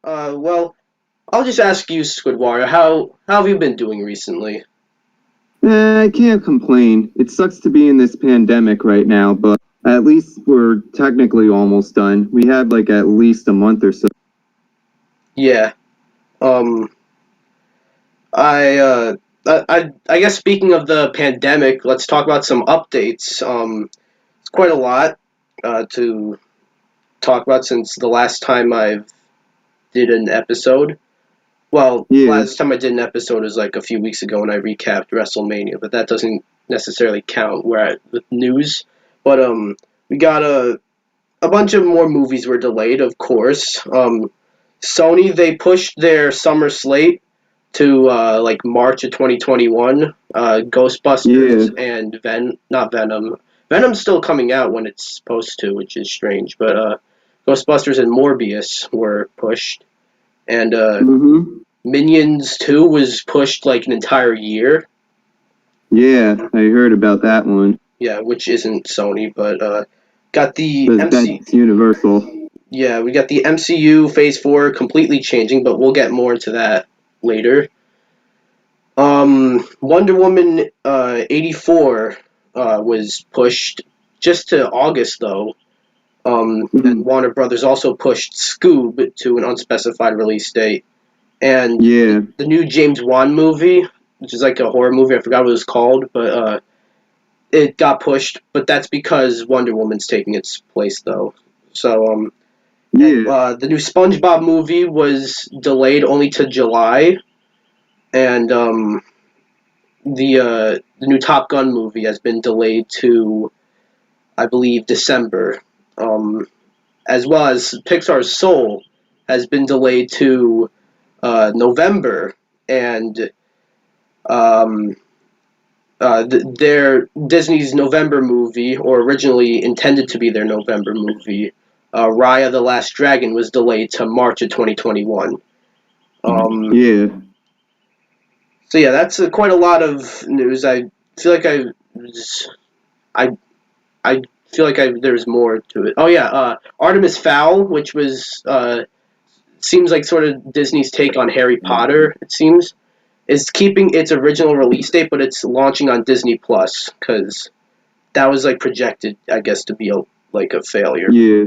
Well, I'll just ask you, Squidward, how have you been doing recently? I can't complain. It sucks to be in this pandemic right now, but at least we're technically almost done. We have like at least a month or so. Yeah. Um, I guess speaking of the pandemic, let's talk about some updates. It's quite a lot to talk about since the last time I did an episode. Well, Yeah, last time I did an episode was like a few weeks ago when I recapped WrestleMania, but that doesn't necessarily count where with news. But we got a bunch of more movies were delayed, of course. Sony they pushed their summer slate to like March of 2021. Ghostbusters yeah. and not Venom. Venom's still coming out when it's supposed to, which is strange. But Ghostbusters and Morbius were pushed, and Mm-hmm. Minions 2 was pushed like an entire year. Yeah, I heard about that one. Yeah, which isn't Sony, but got the But MC. that's Universal. Yeah, we got the MCU Phase 4 completely changing, but we'll get more into that later. Wonder Woman 84 was pushed just to August, though. And Mhm. Warner Brothers also pushed Scoob to an unspecified release date. And Yeah, the new James Wan movie, which is like a horror movie, I forgot what it was called, but it got pushed. But that's because Wonder Woman's taking its place, though. So, and yeah. the new SpongeBob movie was delayed only to July, and the new Top Gun movie has been delayed to, I believe, December. Um, as well as Pixar's Soul has been delayed to November, and um, their Disney's November movie, or originally intended to be their November movie, Raya the Last Dragon, was delayed to March of 2021. Um, Yeah. so yeah, that's quite a lot of news. I feel like I I feel like there's more to it. Oh yeah, Artemis Fowl, which was seems like sort of Disney's take on Harry Potter. It seems is keeping its original release date, but it's launching on Disney Plus because that was like projected, I guess, to be like a failure. Yeah.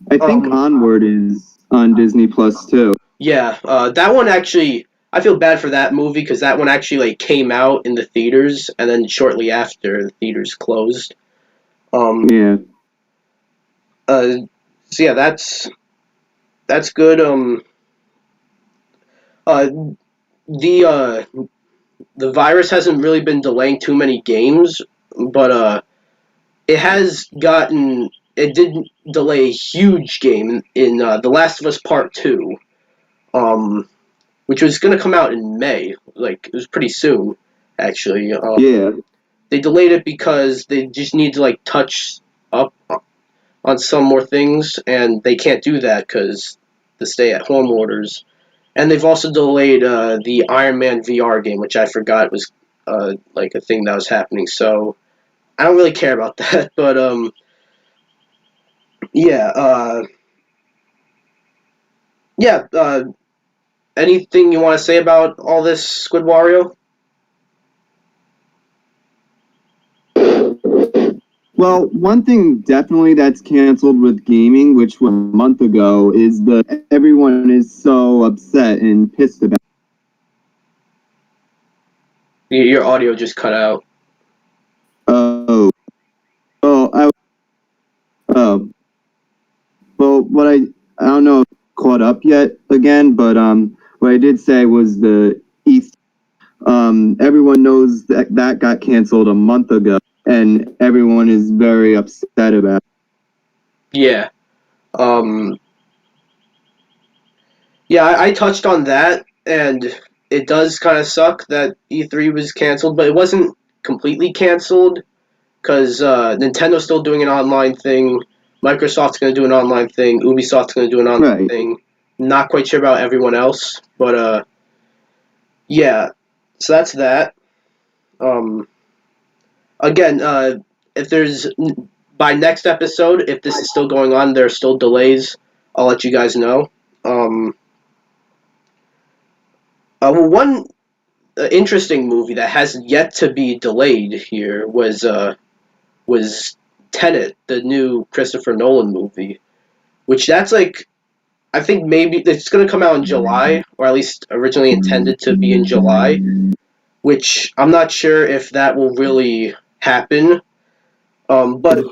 I think Um, Onward is on Disney Plus too. yeah, that one actually, I feel bad for that movie because that one actually like came out in the theaters and then shortly after the theaters closed. Um, Yeah. uh, so yeah, that's good. Uh, the the virus hasn't really been delaying too many games, but it has gotten it did delay a huge game in The Last of Us Part Two, um, which was going to come out in May. Like it was pretty soon, actually. Yeah. They delayed it because they just need to like touch up on some more things, and they can't do that because the stay-at-home orders. And they've also delayed the Iron Man VR game, which I forgot was like a thing that was happening. So I don't really care about that, but yeah, yeah. Anything you want to say about all this, Squid Wario? Well, one thing definitely that's canceled with gaming, which was a month ago, is that everyone is so upset and pissed about. Your audio just cut out. Oh, well, oh, well, I don't know if caught up yet again, but what I did say was the East. Everyone knows that that got canceled a month ago, and everyone is very upset about it. Yeah. Um. Yeah, I touched on that, and it does kind of suck that E3 was canceled, but it wasn't completely canceled because Nintendo's still doing an online thing. Microsoft's going to do an online thing. Ubisoft's going to do an online Right. thing. Not quite sure about everyone else, but yeah. So that's that. Um, again, if there's by next episode, if this is still going on, there's still delays. I'll let you guys know. Well, one interesting movie that has yet to be delayed here was Tenet, the new Christopher Nolan movie, which that's like I think maybe it's going to come out in July, or at least originally intended to be in July, which I'm not sure if that will really happen. But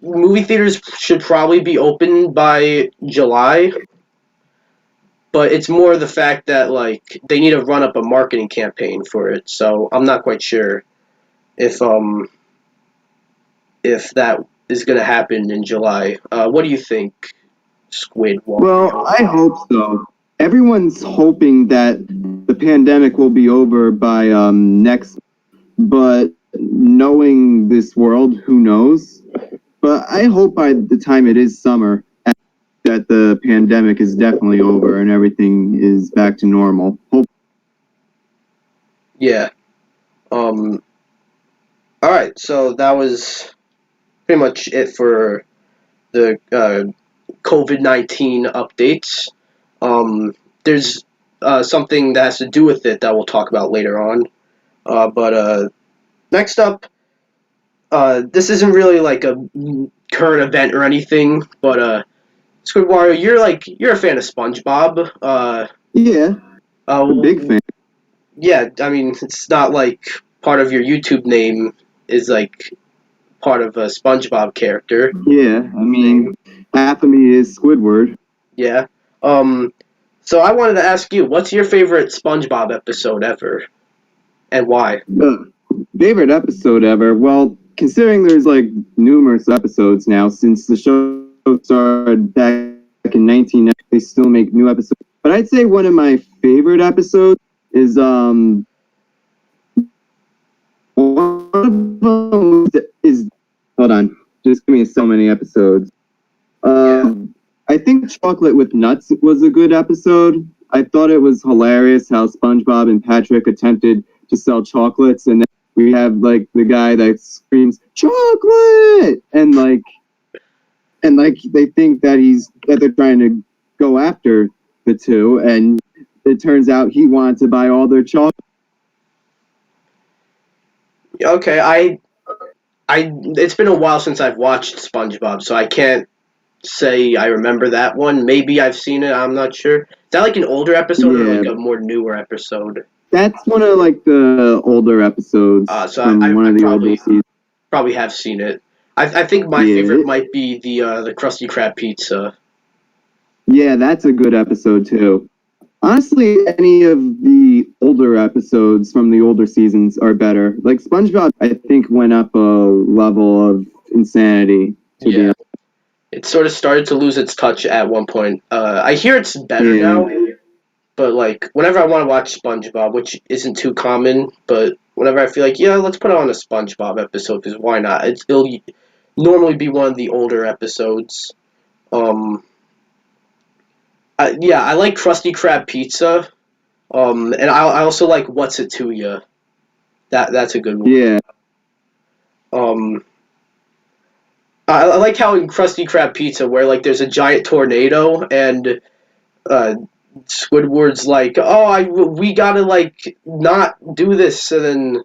movie theaters should probably be open by July. But it's more the fact that like they need to run up a marketing campaign for it, so I'm not quite sure if if that is going to happen in July. What do you think, Squid Well, Wario? I hope so. Everyone's hoping that the pandemic will be over by next, but knowing this world, who knows? But I hope by the time it is summer, that the pandemic is definitely over and everything is back to normal. Yeah. All right. So that was pretty much it for the COVID-19 updates. There's something that has to do with it that we'll talk about later on. But next up, this isn't really like a current event or anything, but Squid Wario, you're a fan of SpongeBob. Yeah, a big Uh, fan. yeah, I mean it's not like part of your YouTube name is like part of a SpongeBob character. Yeah, I mean, half of me is Squidward. Yeah. Um. So I wanted to ask you, what's your favorite SpongeBob episode ever, and why? Favorite episode ever? Well, considering there's like numerous episodes now since the show started back in 1990, they still make new episodes. But I'd say one of my favorite episodes is one of them is hold on, just give me so many episodes. I think Chocolate with Nuts was a good episode. I thought it was hilarious how SpongeBob and Patrick attempted to sell chocolates, and then we have like the guy that screams chocolate, and like they think that they're trying to go after the two, and it turns out he wanted to buy all their chocolate. Okay, it's been a while since I've watched SpongeBob, so I can't say I remember that one. Maybe I've seen it. I'm not sure. Is that like an older episode or Yeah, like a more newer episode? that's one of like the older episodes So from one I of the older seasons. probably have seen it. I think my Yeah, favorite might be the Krusty Krab pizza. yeah, that's a good episode too. Honestly, any of the older episodes from the older seasons are better. Like SpongeBob, I think went up a level of insanity. Yeah, it sort of started to lose its touch at one point. I hear it's better Yeah, now, but like whenever I want to watch SpongeBob, which isn't too common, but whenever I feel like yeah, let's put on a SpongeBob episode because why not? It'll normally be one of the older episodes. Um, yeah, I like Krusty Krab pizza. And I also like What's It to Ya. That's a good one. yeah, Um, I like how in Krusty Krab pizza where like there's a giant tornado and uh, Squidward's like, oh, we gotta like not do this, and then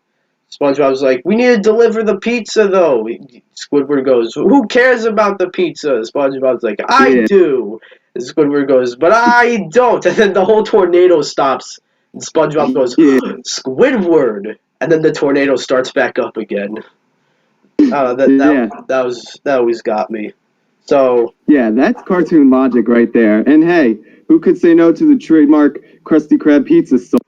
SpongeBob's like, we need to deliver the pizza though. Squidward goes, who cares about the pizza? SpongeBob's like, I yeah, do. And Squidward goes, but I don't. And then the whole tornado stops, and SpongeBob goes, yeah, Squidward, and then the tornado starts back up again. yeah, That always got me. So yeah. That's cartoon logic right there. And hey, who could say no to the trademark Krusty Krab pizza song?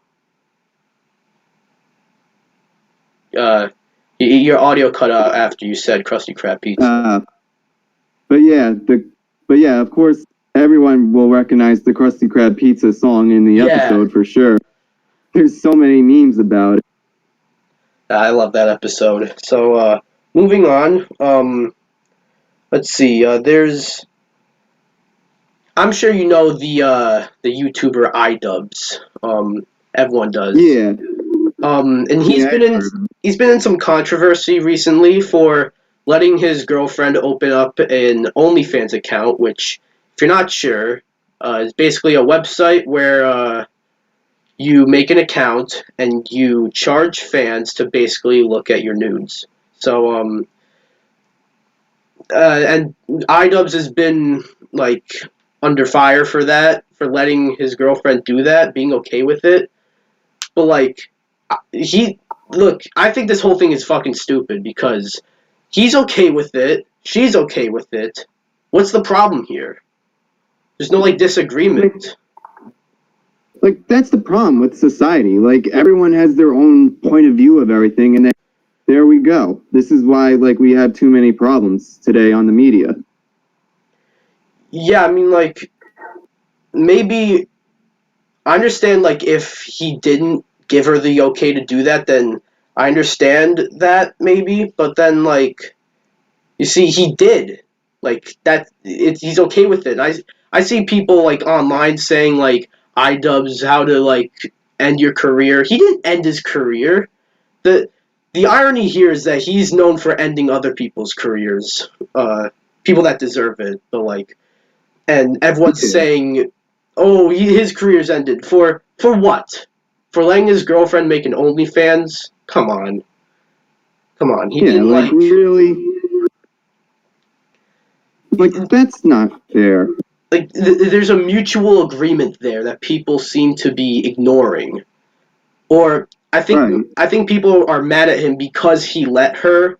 uh, your audio cut out after you said Krusty Krab pizza. But yeah, of course, everyone will recognize the Krusty Krab pizza song in the episode for sure. There's so many memes about it. I love that episode. So moving on. Let's see. There's. I'm sure you know the YouTuber Idubbbz. Everyone does. Yeah, And he's been in some controversy recently for letting his girlfriend open up an OnlyFans account, which, if you're not sure, is basically a website where you make an account and you charge fans to basically look at your nudes. So and Idubbbz has been like under fire for that, for letting his girlfriend do that, being okay with it. But like he look, I think this whole thing is fucking stupid because he's okay with it, she's okay with it. What's the problem here? There's no like disagreement. Like that's the problem with society. Like everyone has their own point of view of everything, and then there we go. This is why like we have too many problems today on the media. Yeah, I mean like maybe I understand like if he didn't give her the okay to do that, then I understand that maybe, but then like you see he did. Like that he's okay with it. I see people like online saying like Idubbbz how to like end your career. He didn't end his career. The the irony here is that he's known for ending other people's careers. People that deserve it, but like and everyone's saying, "Oh, his career's ended for what? For letting his girlfriend make an OnlyFans? Come on, come on." He didn't like really. Like that's not fair. like there's a mutual agreement there that people seem to be ignoring, or I think people are mad at him because he let her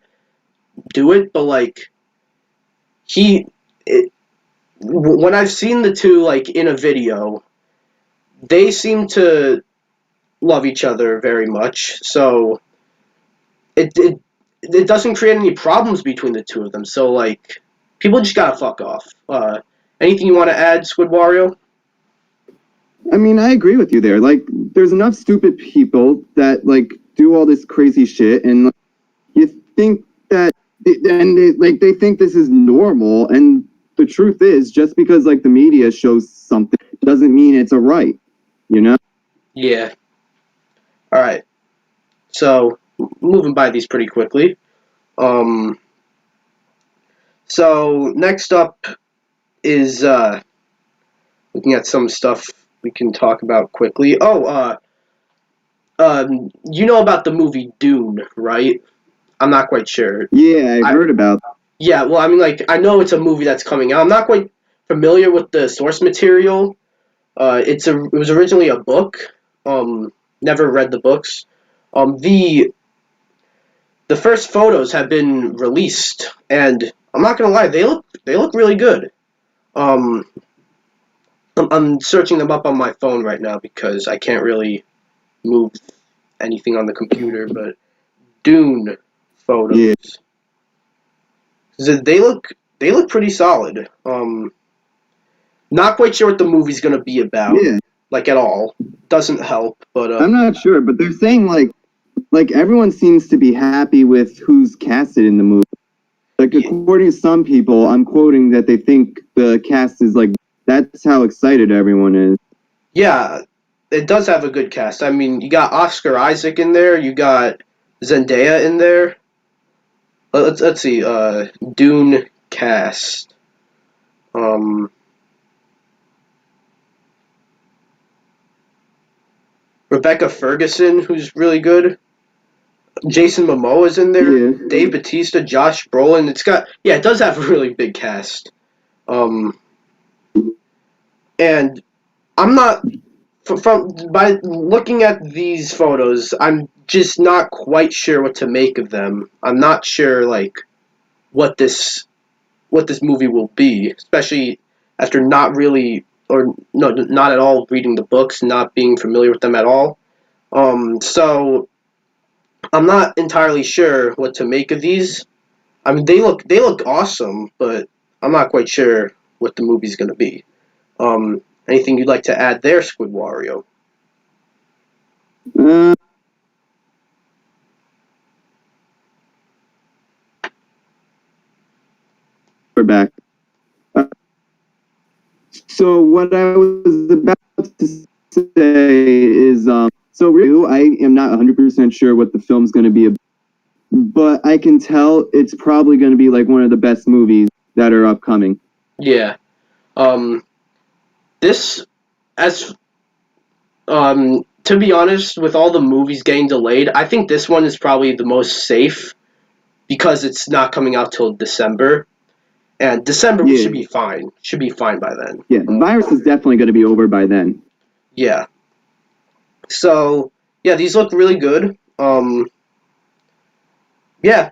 do it, but like he. When I've seen the two like in a video, they seem to love each other very much. So it doesn't create any problems between the two of them. So like people just gotta fuck off. Anything you want to add, Squid Wario? I mean, I agree with you there. Like, there's enough stupid people that like do all this crazy shit, and like, you think that, and they think this is normal. And the truth is, just because like the media shows something doesn't mean it's a right. You know? Yeah. All right. So moving by these pretty quickly. So next up is looking at some stuff we can talk about quickly. You know about the movie Dune, right? I'm not quite sure. Yeah, I heard about. Yeah, well, I mean, like, I know it's a movie that's coming out. I'm not quite familiar with the source material. It was originally a book. Never read the books. The first photos have been released, and I'm not gonna lie, they look really good. Um, I'm searching them up on my phone right now because I can't really move anything on the computer. But Dune photos, Yeah. They look pretty solid. Not quite sure what the movie's gonna be about, Yeah. like at all. Doesn't help, but I'm not sure, but they're saying like everyone seems to be happy with who's casted in the movie. Like according to some people, I'm quoting that they think the cast is like that's how excited everyone is. yeah, it does have a good cast. I mean, you got Oscar Isaac in there, you got Zendaya in there. Let's see, Dune cast. Um, Rebecca Ferguson, who's really good. Jason Momoa's in there. Yeah. Dave Bautista, Josh Brolin. It does have a really big cast. Um, and I'm not from by looking at these photos, I'm just not quite sure what to make of them. I'm not sure like what this movie will be, especially after not really or no not at all reading the books, not being familiar with them at all. So I'm not entirely sure what to make of these. I mean, they look awesome, but I'm not quite sure what the movie's gonna be. Anything you'd like to add there, Squid Wario? Uh, we're back. So what I was about to say is, so really, I am not 100% sure what the film's going to be about, but I can tell it's probably going to be like one of the best movies that are upcoming. Yeah. This as to be honest, with all the movies getting delayed, I think this one is probably the most safe because it's not coming out till December. And December Yeah. should be fine. Should be fine by then. Yeah, the virus is definitely going to be over by then. Yeah. So, yeah, these look really good. Yeah,